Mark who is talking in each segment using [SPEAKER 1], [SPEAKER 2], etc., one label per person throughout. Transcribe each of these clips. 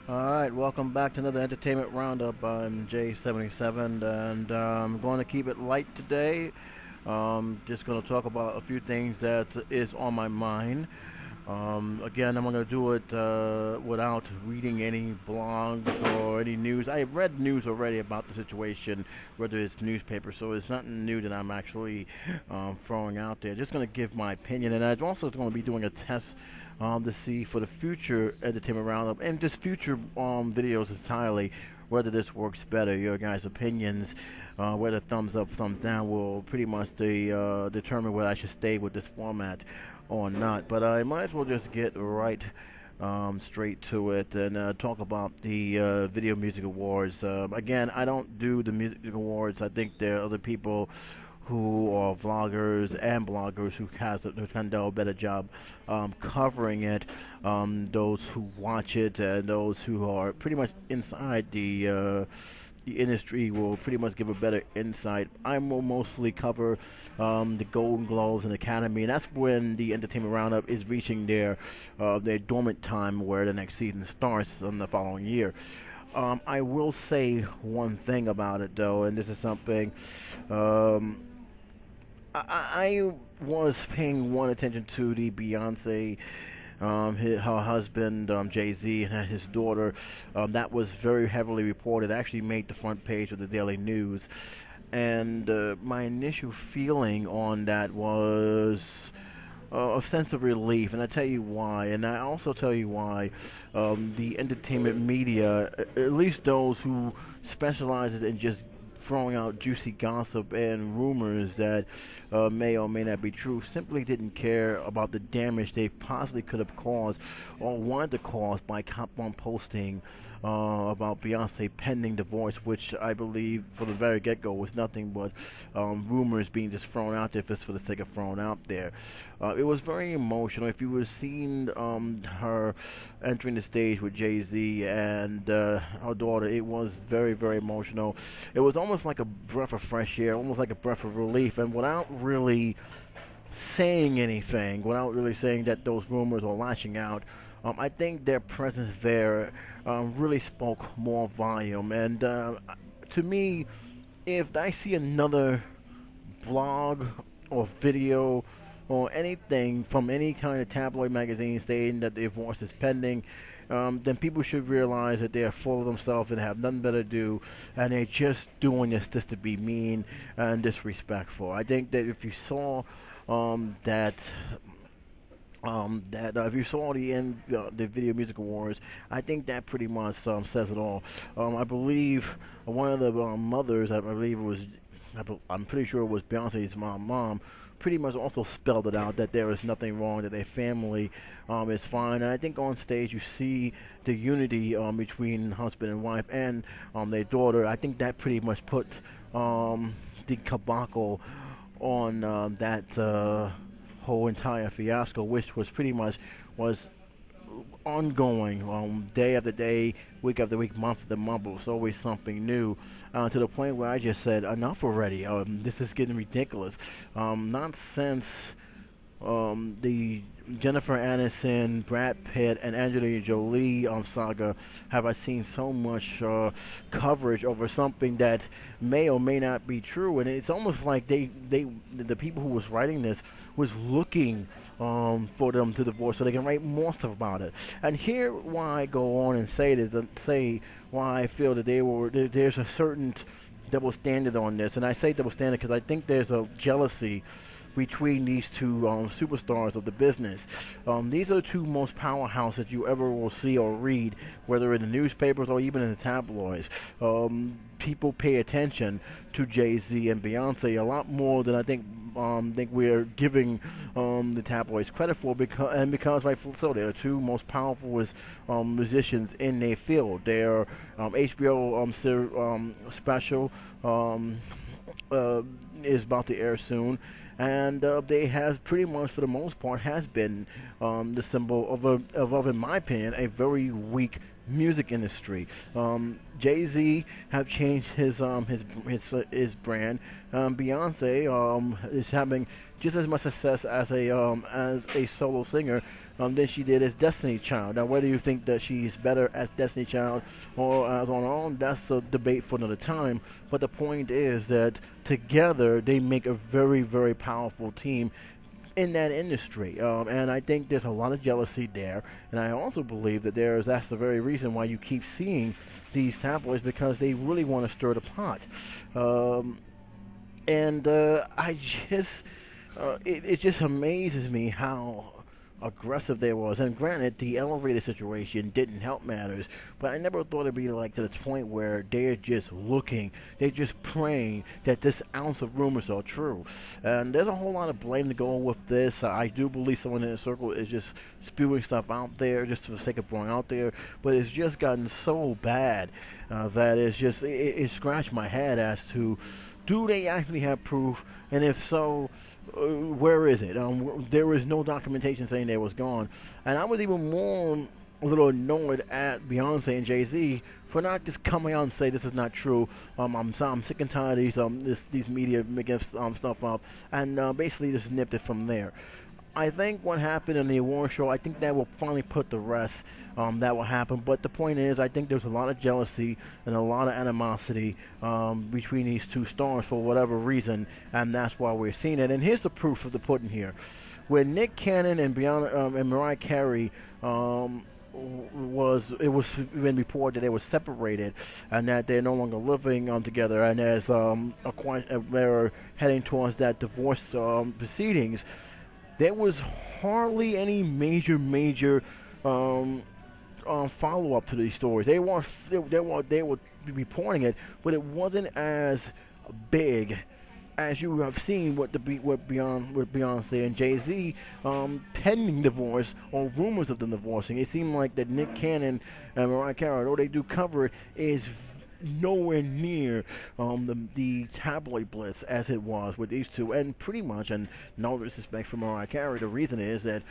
[SPEAKER 1] Alright, welcome back to another entertainment roundup. I'm J77 and I'm going to keep it light today. Just going to talk about a few things that is on my mind. Again, I'm going to do it without reading any blogs or any news. I read news already about the situation, whether it's newspaper, so it's nothing new that I'm actually throwing out there. Just going to give my opinion, and I'm also going to be doing a test to see for the future entertainment roundup and just future videos entirely whether this works better. Your guys' opinions, whether thumbs up, thumbs down, will pretty much determine whether I should stay with this format or not. But I might as well just get right straight to it and talk about the Video Music Awards. Again, I don't do the music awards. I think there are other people who are vloggers and bloggers who can do a better job covering it. Those who watch it and those who are pretty much inside the industry will pretty much give a better insight. I will mostly cover the Golden Globes and Academy, and that's when the Entertainment Roundup is reaching their dormant time, where the next season starts in the following year. I will say one thing about it though, and this is something I was paying one attention to the Beyonce, her husband Jay Z, and his daughter. That was very heavily reported. Actually, made the front page of the Daily News, and my initial feeling on that was a sense of relief, and I tell you why. And I also tell you why the entertainment media, at least those who specializes in just throwing out juicy gossip and rumors that may or may not be true, simply didn't care about the damage they possibly could have caused or wanted to cause by cop on posting about Beyonce pending divorce, which I believe from the very get-go was nothing but rumors being just thrown out there just for the sake of throwing out there. It was very emotional. If you would have seen her entering the stage with Jay-Z and her daughter, it was very, very emotional. It was almost like a breath of fresh air, almost like a breath of relief, and without really saying anything, without really saying that those rumors are lashing out, I think their presence there really spoke more volume. And to me, if I see another blog or video or anything from any kind of tabloid magazine saying that the divorce is pending, then people should realize that they are full of themselves and have nothing better to do, and they're just doing this just to be mean and disrespectful. I think that if you saw that if you saw the Video Music Awards, I think that pretty much says it all. I believe one of the mothers, I believe it was, I'm pretty sure it was Beyonce's mom, pretty much also spelled it out that there is nothing wrong, that their family is fine. And I think on stage you see the unity between husband and wife and their daughter. I think that pretty much put the caboclo on that whole entire fiasco, which was pretty much was ongoing, day after day, week after week, month after month. It was always something new, to the point where I just said, enough already. This is getting ridiculous. Not since the Jennifer Aniston, Brad Pitt, and Angelina Jolie saga have I seen so much coverage over something that may or may not be true. And it's almost like the people who was writing this was looking for them to divorce so they can write more stuff about it. And here why I go on and say this, say why I feel that there's a certain double standard on this. And I say double standard because I think there's a jealousy between these two superstars of the business. These are the two most powerhouses you ever will see or read, whether in the newspapers or even in the tabloids. People pay attention to Jay-Z and Beyonce a lot more than I think we're giving the tabloids credit for, because rightfully so. They're the two most powerful musicians in their field. Their HBO special is about to air soon, and they has pretty much, for the most part, has been the symbol of, in my opinion, a very weak music industry. Jay-Z have changed his brand. Beyonce is having just as much success as a solo singer than she did as Destiny Child. Now, whether you think that she's better as Destiny Child or as on her own, that's a debate for another time. But the point is that together they make a very, very powerful team in that industry, and I think there's a lot of jealousy there. And I also believe that that's the very reason why you keep seeing these tabloids, because they really want to stir the pot. And I just it just amazes me how aggressive they was. And granted, the elevator situation didn't help matters, but I never thought it'd be like to the point where they're just looking, they're just praying that this ounce of rumors are true. And there's a whole lot of blame to go with this. I do believe someone in the circle is just spewing stuff out there just for the sake of going out there, but it's just gotten so bad that it scratched my head as to, do they actually have proof? And if so, where is it? There was no documentation saying they was gone. And I was even more a little annoyed at Beyonce and Jay-Z for not just coming out and say this is not true. I'm sick and tired of these media making stuff up, and basically just nipped it from there. I think what happened in the award show, I think that will finally put the rest. That will happen. But the point is, I think there's a lot of jealousy and a lot of animosity between these two stars for whatever reason, and that's why we're seeing it. And here's the proof of the pudding here. When Nick Cannon and Mariah Carey it was been reported that they were separated and that they're no longer living together, and as they're heading towards that divorce proceedings, there was hardly any major follow-up to these stories. They were reporting it, but it wasn't as big as you have seen with Beyonce and Jay-Z pending divorce or rumors of them divorcing. It seemed like that Nick Cannon and Mariah Carey, although they do cover it, is nowhere near the tabloid blitz as it was with these two. And pretty much, and no disrespect for Mariah Carey, the reason is that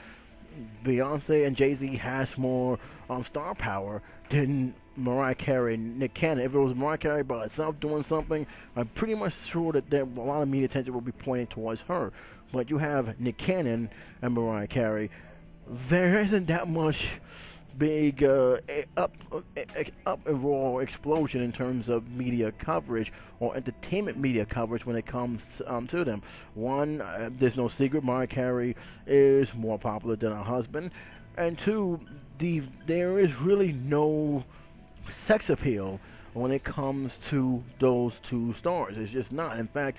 [SPEAKER 1] Beyonce and Jay-Z has more star power than Mariah Carey and Nick Cannon. If it was Mariah Carey by herself doing something, I'm pretty much sure that a lot of media attention will be pointing towards her. But you have Nick Cannon and Mariah Carey. There isn't that much big up and raw explosion in terms of media coverage or entertainment media coverage when it comes to them. One, there's no secret, Mariah Carey is more popular than her husband, and two, there is really no sex appeal when it comes to those two stars. It's just not. In fact,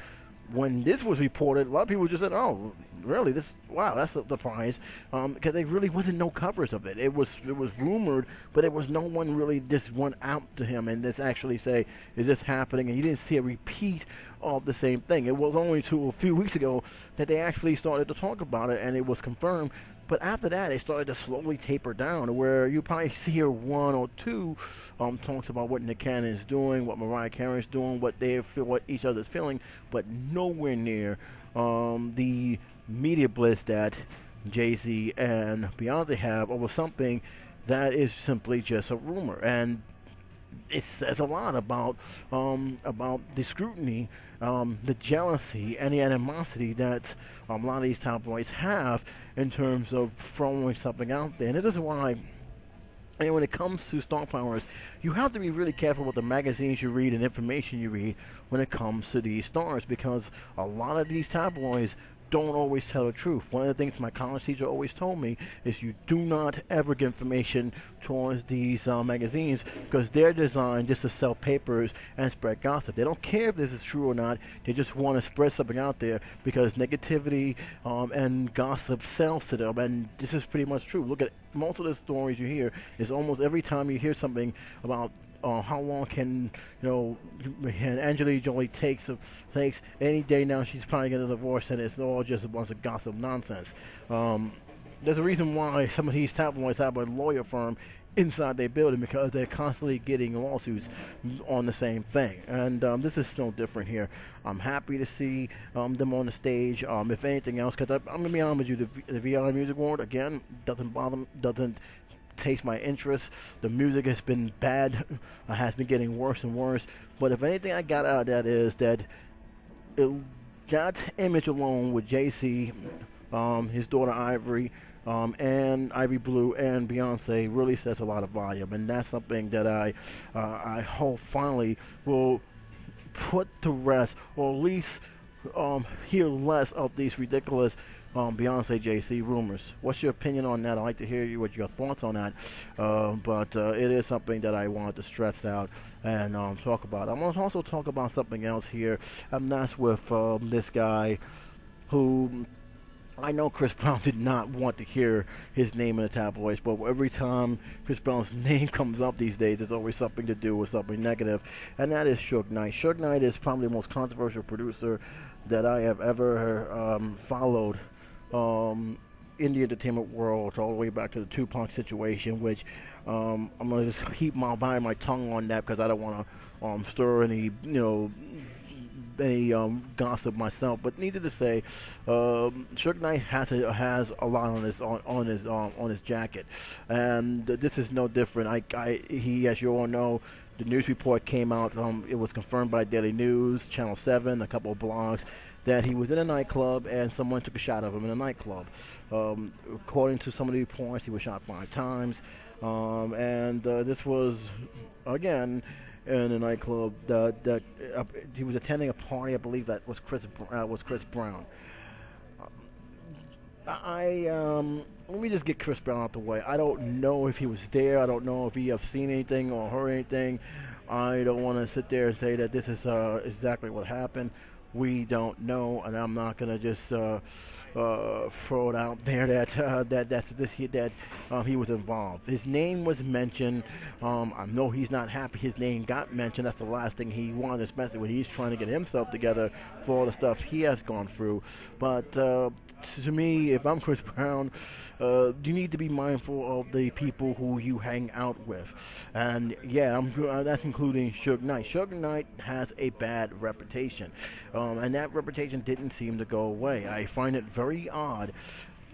[SPEAKER 1] when this was reported, a lot of people just said, "Oh, really? Wow, that's a surprise," because there really wasn't no coverage of it. It was rumored, but there was no one really just went out to him and just actually say, "Is this happening?" And you didn't see a repeat of the same thing. It was only a few weeks ago that they actually started to talk about it, and it was confirmed. But after that, it started to slowly taper down, where you probably see here one or two talks about what Nick Cannon is doing, what Mariah Carey is doing, what they feel, what each other's feeling, but nowhere near the media blitz that Jay-Z and Beyonce have over something that is simply just a rumor. And it says a lot about the scrutiny, the jealousy, and the animosity that a lot of these tabloids have in terms of throwing something out there. And this is why, and when it comes to star powers, you have to be really careful with the magazines you read and information you read when it comes to these stars, because a lot of these tabloids don't always tell the truth. One of the things my college teacher always told me is you do not ever give information towards these magazines, because they're designed just to sell papers and spread gossip. They don't care if this is true or not. They just want to spread something out there because negativity and gossip sells to them. And this is pretty much true. Look at most of the stories you hear is almost every time you hear something about how long can Angelina Jolie takes any day now, she's probably getting a divorce, and it's all just a bunch of gossip nonsense. There's a reason why some of these tabloids have a lawyer firm inside their building, because they're constantly getting lawsuits on the same thing. And this is no different here. I'm happy to see them on the stage. If anything else, because I'm gonna be honest with you, the V.M.A Music Award again doesn't taste my interest. The music has been bad, has been getting worse and worse. But if anything I got out of that is that that image alone with JC, his daughter Ivory, and Ivy Blue and Beyonce really says a lot of volume, and that's something that I hope finally will put to rest, or at least hear less of these ridiculous Beyonce JC rumors. What's your opinion on that? I'd like to hear what your thoughts on that. But it is something that I wanted to stress out and talk about. I'm going to also talk about something else here, and that's with this guy who I know Chris Brown did not want to hear his name in the tabloids, but every time Chris Brown's name comes up these days, it's always something to do with something negative, and that is Suge Knight. Suge Knight is probably the most controversial producer that I have ever followed in the entertainment world, all the way back to the Tupac situation, which I'm going to just keep bite my tongue on that because I don't want to stir any gossip myself, but needed to say, Suge Knight has a lot on his jacket, and this is no different. He, as you all know, the news report came out. It was confirmed by Daily News, Channel 7, a couple of blogs, that he was in a nightclub and someone took a shot of him in a nightclub. According to some of the reports, he was shot 5 times, and this was again in a nightclub that he was attending a party. I believe that was Chris Brown. Let me just get Chris Brown out the way. I don't know if he was there. I don't know if he have seen anything or heard anything. I don't want to sit there and say that this is exactly what happened. We don't know, and I'm not gonna just throw it out there that he was involved. His name was mentioned. I know he's not happy his name got mentioned. That's the last thing he wanted, especially when he's trying to get himself together for all the stuff he has gone through. But to me, if I'm Chris Brown, you need to be mindful of the people who you hang out with. And yeah, that's including Suge Knight. Suge Knight has a bad reputation, and that reputation didn't seem to go away. I find it very odd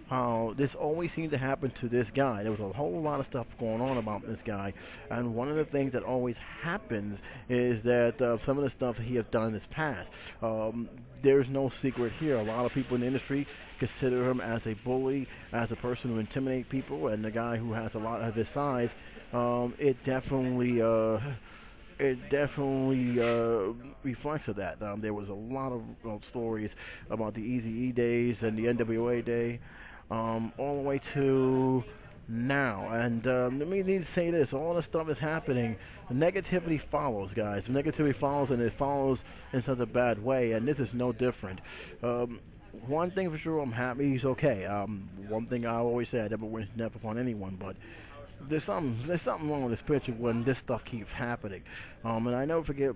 [SPEAKER 1] how this always seemed to happen to this guy. There was a whole lot of stuff going on about this guy, and one of the things that always happens is that some of the stuff that he has done in his past, there's no secret here. A lot of people in the industry consider him as a bully, as a person who intimidates people, and the guy who has a lot of his size. It definitely reflects of that. There was a lot of stories about the Eazy-E days and the NWA day, all the way to now. And let me need to say this: all this stuff is happening. The negativity follows, guys. The negativity follows, and it follows in such a bad way. And this is no different. One thing for sure, I'm happy he's okay. One thing I always say: I never wish death upon anyone, but there's something wrong with this picture when this stuff keeps happening. And I never forget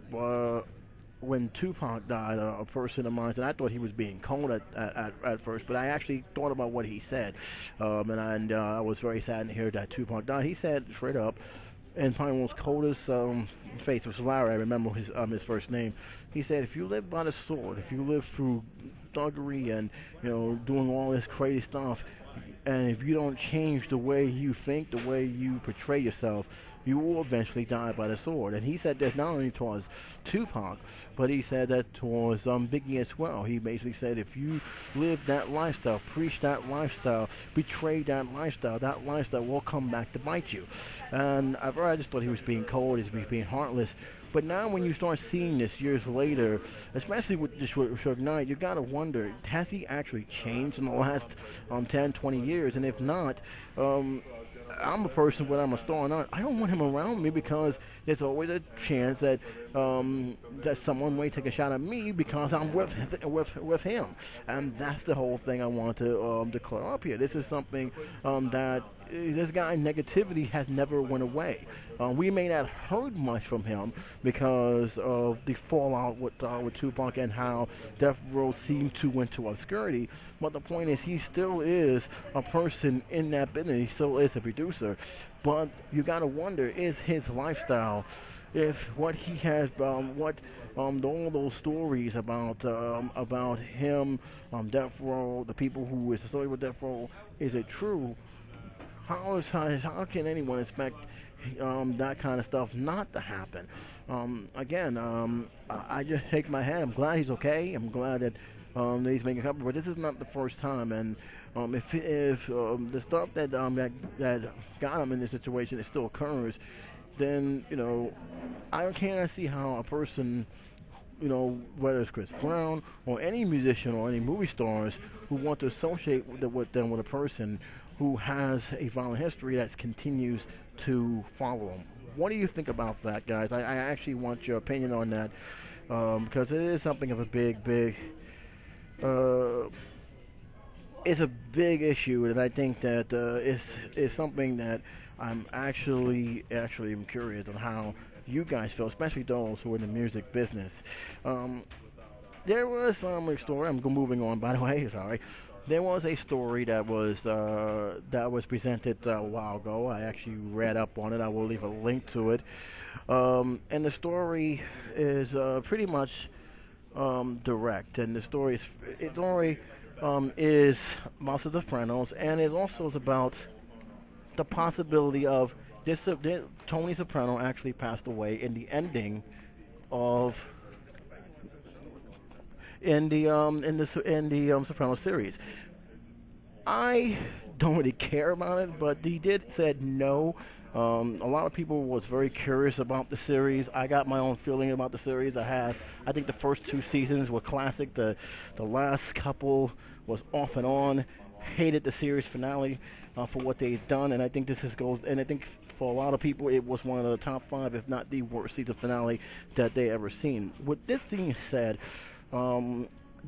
[SPEAKER 1] when Tupac died, a person of mine, and I thought he was being cold at first, but I actually thought about what he said, and I was very saddened to hear that Tupac died. He said straight up, and probably most coldest face was Larry. I remember his first name. He said, if you live by the sword, if you live through thuggery and doing all this crazy stuff, and if you don't change the way you think, the way you portray yourself, you will eventually die by the sword. And he said that not only towards Tupac, but he said that towards Biggie as well. He basically said, if you live that lifestyle, preach that lifestyle, betray that lifestyle will come back to bite you. And I just thought he was being cold, he was being heartless. But now when you start seeing this years later, especially with Suge Knight, you got to wonder, has he actually changed in the last 10, 20 years? And if not, I'm a person, whether I'm a star or not, I don't want him around me because there's always a chance that that someone may take a shot at me because I'm with him, and that's the whole thing I want to clear up here. This is something that this guy negativity has never went away. We may not heard much from him because of the fallout with Tupac and how Death Row seemed to went to obscurity. But the point is, he still is a person in that business. He still is a producer. But you got to wonder, is his lifestyle, if what he has, all those stories about him, Death Row, the people who is associated with Death Row, is it true? How can anyone expect that kind of stuff not to happen? I just shake my head. I'm glad he's okay. I'm glad that he's making a cover, but this is not the first time. And If the stuff that got him in this situation is still occurs, then I can't see how a person, whether it's Chris Brown or any musician or any movie stars who want to associate with a person who has a violent history that continues to follow them. What do you think about that, guys? I actually want your opinion on that, because it is something of a big, uh, it's a big issue, and I think that it's something that I'm actually am curious on how you guys feel, especially those who are in the music business. Um, there was a story. I'm moving on. By the way, sorry. There was a story that was presented a while ago. I actually read up on it. I will leave a link to it. And the story is pretty much direct. And the story is about the Sopranos, and it also is about the possibility of Tony Soprano actually passed away in the ending of in the Sopranos series. I don't really care about it, but he did said no. A lot of people was very curious about the series. I got my own feeling about the series. I think the first two seasons were classic. The last couple was off and on. Hated the series finale for what they've done, and I think and I think for a lot of people it was one of the top five, if not the worst season finale that they ever seen. With this being said,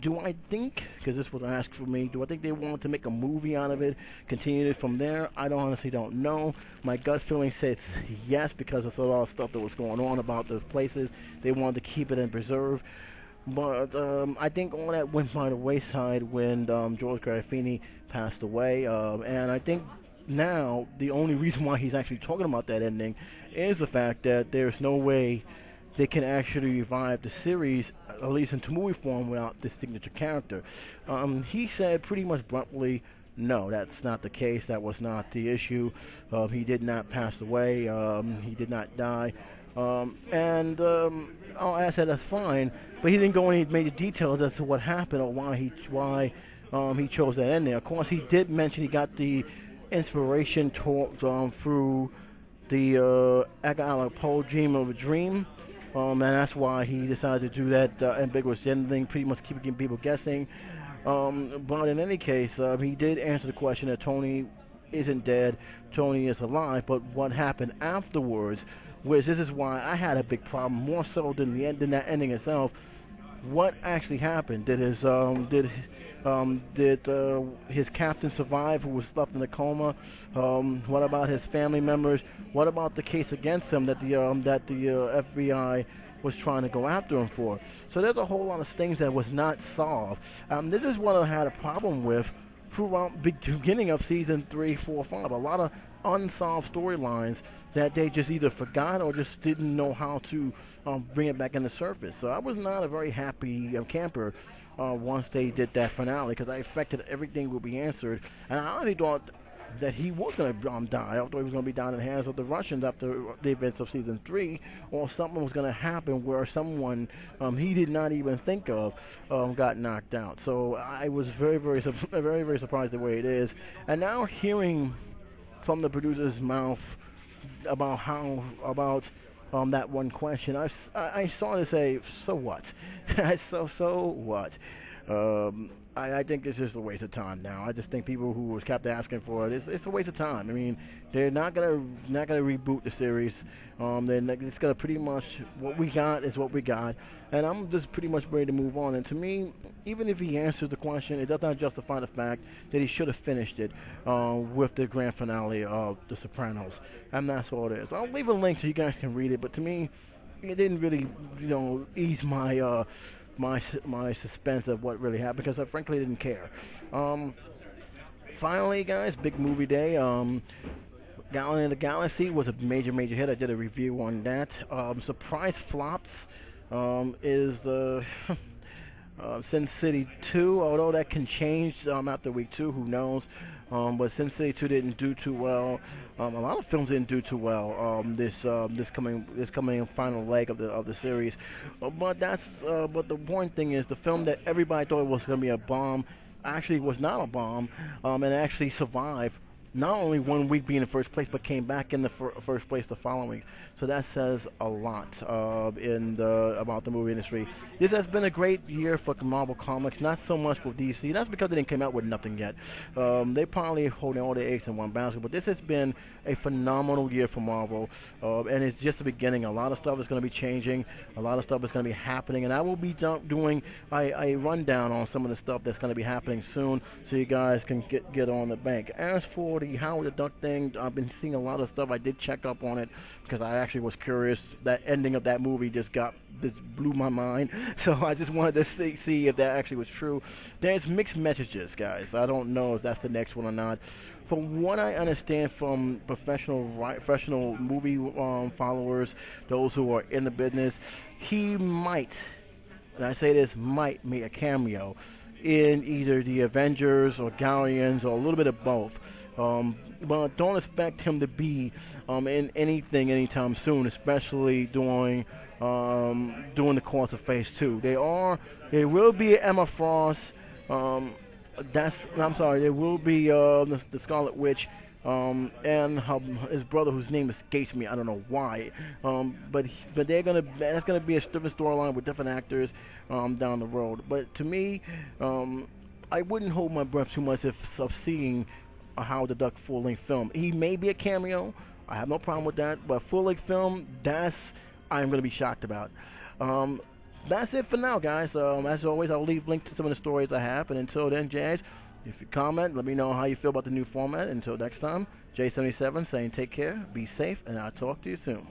[SPEAKER 1] do I think, because this was asked for me, do I think they wanted to make a movie out of it, continue it from there? I honestly don't know. My gut feeling says yes, because of a lot of stuff that was going on about those places. They wanted to keep it and preserve. But I think all that went by the wayside when George Gandolfini passed away. And I think now the only reason why he's actually talking about that ending is the fact that there's no way they can actually revive the series, at least into movie form, without this signature character. He said pretty much bluntly, no, that's not the case. That was not the issue. He did not pass away. He did not die. I said that's fine, but he didn't go into major details as to what happened or why he chose that ending. Of course, he did mention he got the inspiration through the Edgar Allan Poe Dream of a Dream. And that's why he decided to do that ambiguous ending, pretty much keeping people guessing. But in any case, he did answer the question that Tony isn't dead, Tony is alive, but what happened afterwards, which this is why I had a big problem, more so than that ending itself. What actually happened? Did his captain survive, who was left in a coma? What about his family members? What about the case against him that the FBI was trying to go after him for? So there's a whole lot of things that was not solved. This is what I had a problem with throughout the beginning of season 3, 4, 5. A lot of unsolved storylines that they just either forgot or just didn't know how to bring it back in the surface. So I was not a very happy camper once they did that finale, because I expected everything would be answered, and I honestly thought that he was going to die. I thought he was going to be down in the hands of the Russians after the events of season 3, or something was going to happen where someone he did not even think of got knocked out. So I was very surprised the way it is, and now hearing from the producer's mouth about that one question, I started to say, so what? so what? I think it's just a waste of time now. I just think people who kept asking for it, it's a waste of time. I mean, they're not gonna reboot the series. It's gonna pretty much, what we got is what we got, and I'm just pretty much ready to move on. And to me, even if he answers the question, it does not justify the fact that he should have finished it with the grand finale of The Sopranos, and that's all it is. I'll leave a link so you guys can read it, but to me, it didn't really, ease my my suspense of what really happened, because I frankly didn't care. Finally, guys, big movie day. Gallon in the Galaxy was a major hit. I did a review on that. Surprise flops is the Sin City 2, although that can change after week 2, who knows. But Sin City 2 didn't do too well. A lot of films didn't do too well this coming final leg of the series. But the important thing is, the film that everybody thought was going to be a bomb actually was not a bomb, and actually survived not only 1 week being in first place, but came back in the first place the following week. So that says a lot about the movie industry. This has been a great year for Marvel Comics, not so much for DC. That's because they didn't come out with nothing yet. They probably holding all their eggs in one basket, but this has been a phenomenal year for Marvel, and it's just the beginning. A lot of stuff is going to be changing. A lot of stuff is going to be happening, and I will be doing a rundown on some of the stuff that's going to be happening soon, so you guys can get on the bank. As for the Howard the Duck thing, I've been seeing a lot of stuff. I did check up on it because I actually was curious. That ending of that movie just blew my mind. So I just wanted to see if that actually was true. There's mixed messages, guys. I don't know if that's the next one or not. From what I understand from professional movie followers, those who are in the business, he might, and I say this, might make a cameo in either the Avengers or Guardians or a little bit of both. But don't expect him to be in anything anytime soon, especially during the course of Phase 2. There will be Emma Frost. I'm sorry. There will be the Scarlet Witch. And his brother, whose name escapes me, I don't know why. But that's gonna be a different storyline with different actors down the road. But to me, I wouldn't hold my breath too much of seeing a Howard the Duck full-length film. He may be a cameo. I have no problem with that. But full-length film, I'm gonna be shocked about. That's it for now, guys. As always, I'll leave links to some of the stories I have. And until then, Jazz, if you comment, let me know how you feel about the new format. Until next time, J77 saying take care, be safe, and I'll talk to you soon.